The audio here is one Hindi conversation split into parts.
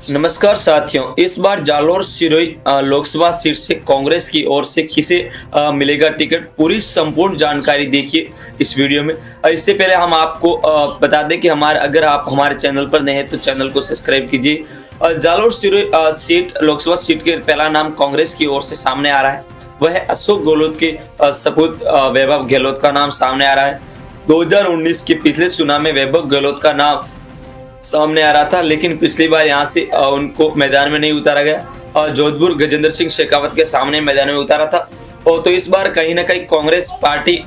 नमस्कार साथियों, इस बार जालोर सिरोही लोकसभा सीट से कांग्रेस की ओर से किसे मिलेगा टिकट, पूरी संपूर्ण जानकारी देखिए इस वीडियो में। इससे पहले हम आपको बता दें कि अगर आप हमारे चैनल पर नए हैं तो चैनल को सब्सक्राइब कीजिए। जालोर सिरोही सीट लोकसभा सीट के पहला नाम कांग्रेस की ओर से सामने आ रहा है, वह है अशोक गहलोत के सपूत वैभव गहलोत का नाम सामने आ रहा है। 2019 के पिछले चुनाव में वैभव गहलोत का नाम सामने आ रहा था, लेकिन पिछली बार यहां से उनको मैदान में नहीं उतारा गया और जोधपुर गजेंद्र सिंह शेखावत के सामने मैदान में उतारा था। और तो इस बार कहीं ना कहीं कांग्रेस पार्टी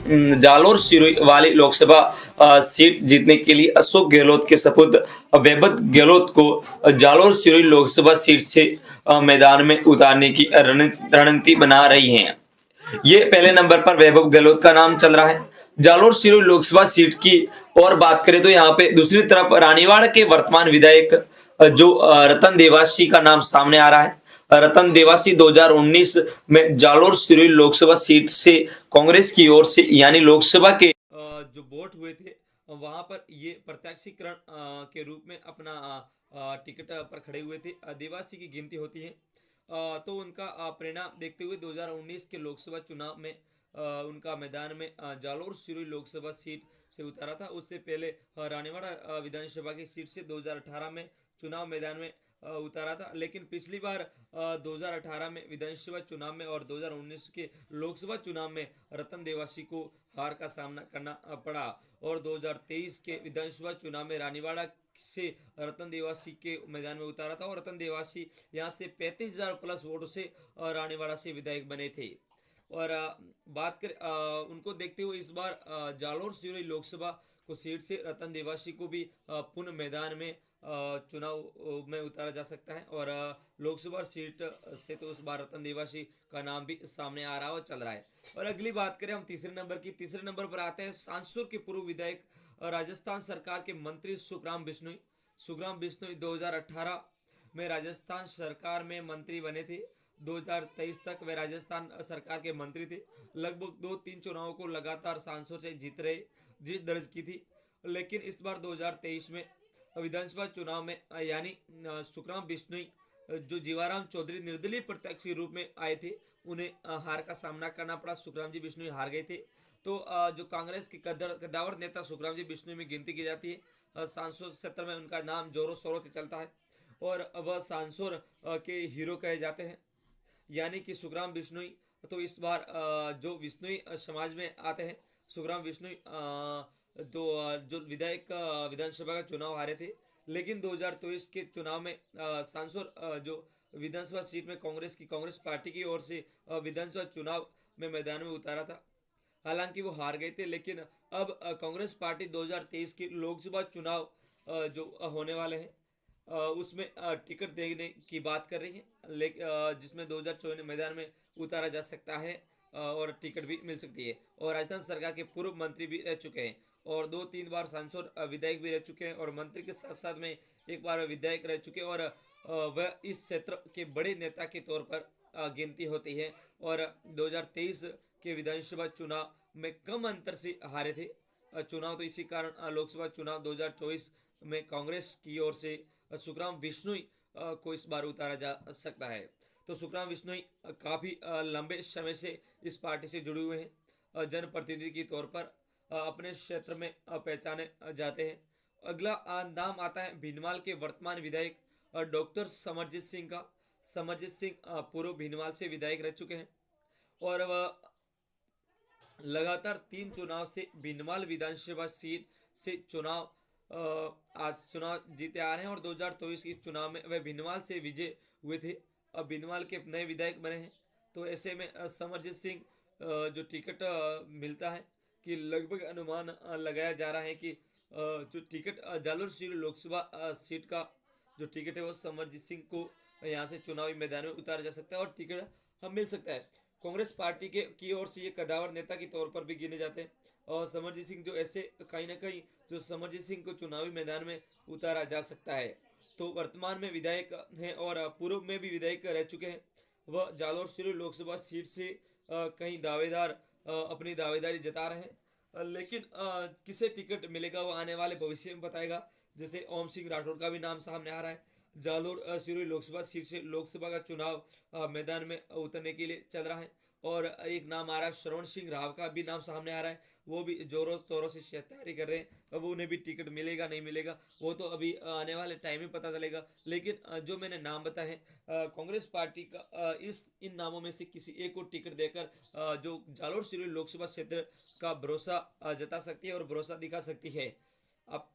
जालोर सिरोही वाली लोकसभा सीट जीतने के लिए अशोक गहलोत के सपूत वैभव गहलोत को जालोर सिरोही लोकसभा सीट से मैदान में उतारने की रणनीति बना रही है। ये पहले नंबर पर वैभव गहलोत का नाम चल रहा है। जालोर सिरोही लोकसभा सीट की और बात करें तो यहाँ पे दूसरी तरफ रानीवाड़ा के वर्तमान विधायक जो रतन देवासी का नाम सामने आ रहा है। रतन देवासी 2019 में जालोर सिरोही लोकसभा सीट से कांग्रेस की ओर से यानी लोकसभा के जो वोट हुए थे वहां पर ये प्रत्याशीकरण के रूप में अपना टिकट पर खड़े हुए थे। देवासी की गिनती होती है तो उनका परिणाम देखते हुए 2019 के लोकसभा चुनाव में उनका मैदान में जालोर सिरोही लोकसभा सीट से उतारा था। उससे पहले रानीवाड़ा विधानसभा की सीट से 2018 में चुनाव मैदान में उतारा था, लेकिन पिछली बार 2018 में विधानसभा चुनाव में और 2019 के लोकसभा चुनाव में रतन देवासी को हार का सामना करना पड़ा। और 2023 के विधानसभा चुनाव में रानीवाड़ा से रतन देवासी के मैदान में उतारा था और रतन देवासी यहाँ से 35,000 प्लस वोटों से रानीवाड़ा से विधायक बने थे। और बात कर उनको देखते हुए इस बार जालोर सिरोही लोकसभा को सीट से रतन देवासी को भी पुनः मैदान में चुनाव में उतारा जा सकता है। और लोकसभा सीट से तो उस बार रतन देवासी का नाम भी सामने आ रहा है और चल रहा है। और अगली बात करें हम तीसरे नंबर की, तीसरे नंबर पर आते हैं सांसुर के पूर्व विधायक राजस्थान सरकार के मंत्री सुखराम बिश्नोई। सुखराम बिश्नोई 2018 में राजस्थान सरकार में मंत्री बने थे। 2023 तक वे राजस्थान सरकार के मंत्री थे। लगभग 2-3 चुनावों को लगातार सांसद से जीत दर्ज की थी, लेकिन इस बार 2023 में विधानसभा चुनाव में यानी सुखराम बिश्नोई जो जीवाराम चौधरी निर्दलीय प्रत्याशी के रूप में आए थे उन्हें हार का सामना करना पड़ा। सुखराम जी बिश्नोई हार गए थे। तो जो कांग्रेस के कद्दावर नेता सुखराम जी बिश्नोई में गिनती की जाती है। सांसद क्षेत्र में उनका नाम जोरों शोरों से चलता है और वह सांसद के हीरो कहे जाते हैं, यानी कि सुखराम बिश्नोई। तो इस बार जो बिश्नोई समाज में आते हैं सुखराम बिश्नोई तो जो विधायक विधानसभा का चुनाव हारे थे, लेकिन 2023 के चुनाव में सांसद जो विधानसभा सीट में कांग्रेस पार्टी की ओर से विधानसभा चुनाव में मैदान में उतारा था। हालांकि वो हार गए थे, लेकिन अब कांग्रेस पार्टी 2023 के लोकसभा चुनाव जो होने वाले हैं उसमें टिकट देने की बात कर रही है, लेकिन जिसमें 2024 मैदान में उतारा जा सकता है और टिकट भी मिल सकती है। और राजस्थान सरकार के पूर्व मंत्री भी रह चुके हैं और 2-3 बार सांसद विधायक भी रह चुके हैं और मंत्री के साथ साथ में एक बार विधायक रह चुके हैं और वह इस क्षेत्र के बड़े नेता के तौर पर गिनती होती है। और 2023 के विधानसभा चुनाव में कम अंतर से हारे थे चुनाव, तो इसी कारण लोकसभा चुनाव 2024 में कांग्रेस की ओर से सुखराम बिश्नोई को इस बार उतारा जा सकता है। तो सुखराम बिश्नोई काफ़ी लंबे समय से इस पार्टी से जुड़े हुए हैं, जनप्रतिनिधि के तौर पर अपने क्षेत्र में पहचाने जाते हैं। अगला नाम आता है भीनमाल के वर्तमान विधायक डॉक्टर समरजीत सिंह का। समरजीत सिंह पूर्व भीनमाल से विधायक रह चुके हैं और वह लगातार 3 चुनाव से भीनमाल विधानसभा सीट से आज चुनाव जीते आ रहे हैं और 2024 के चुनाव में वह भीनमाल से विजय हुए थे। अब भीनमाल के नए विधायक बने हैं, तो ऐसे में समरजीत सिंह जो टिकट मिलता है कि लगभग अनुमान लगाया जा रहा है कि जो टिकट जालोर सिरोही लोकसभा सीट का जो टिकट है वो समरजीत सिंह को यहाँ से चुनावी मैदान में उतारा जा सकता है और टिकट मिल सकता है। कांग्रेस पार्टी की ओर से ये कदावर नेता के तौर पर भी गिने जाते हैं और समरजीत सिंह जो ऐसे कहीं ना कहीं जो समरजीत सिंह को चुनावी मैदान में उतारा जा सकता है। तो वर्तमान में विधायक हैं और पूर्व में भी विधायक रह चुके हैं। वह जालोर सिरोही लोकसभा सीट से कहीं दावेदार अपनी दावेदारी जता रहे हैं, लेकिन किसे टिकट मिलेगा वो आने वाले भविष्य में बताएगा। जैसे ओम सिंह राठौर का भी नाम सामने आ रहा है, जालोर सिरोही लोकसभा सीट से लोकसभा का चुनाव मैदान में उतरने के लिए चल रहा है। और एक नाम आ रहा है, श्रवण सिंह राव का भी नाम सामने आ रहा है। वो भी जोरों शोरों से तैयारी कर रहे हैं। अब उन्हें भी टिकट मिलेगा नहीं मिलेगा वो तो अभी आने वाले टाइम में पता चलेगा। लेकिन जो मैंने नाम बताए हैं, कांग्रेस पार्टी का इन नामों में से किसी एक को टिकट देकर जो जालोर सिरोही लोकसभा क्षेत्र का भरोसा जता सकती है और भरोसा दिखा सकती है। आप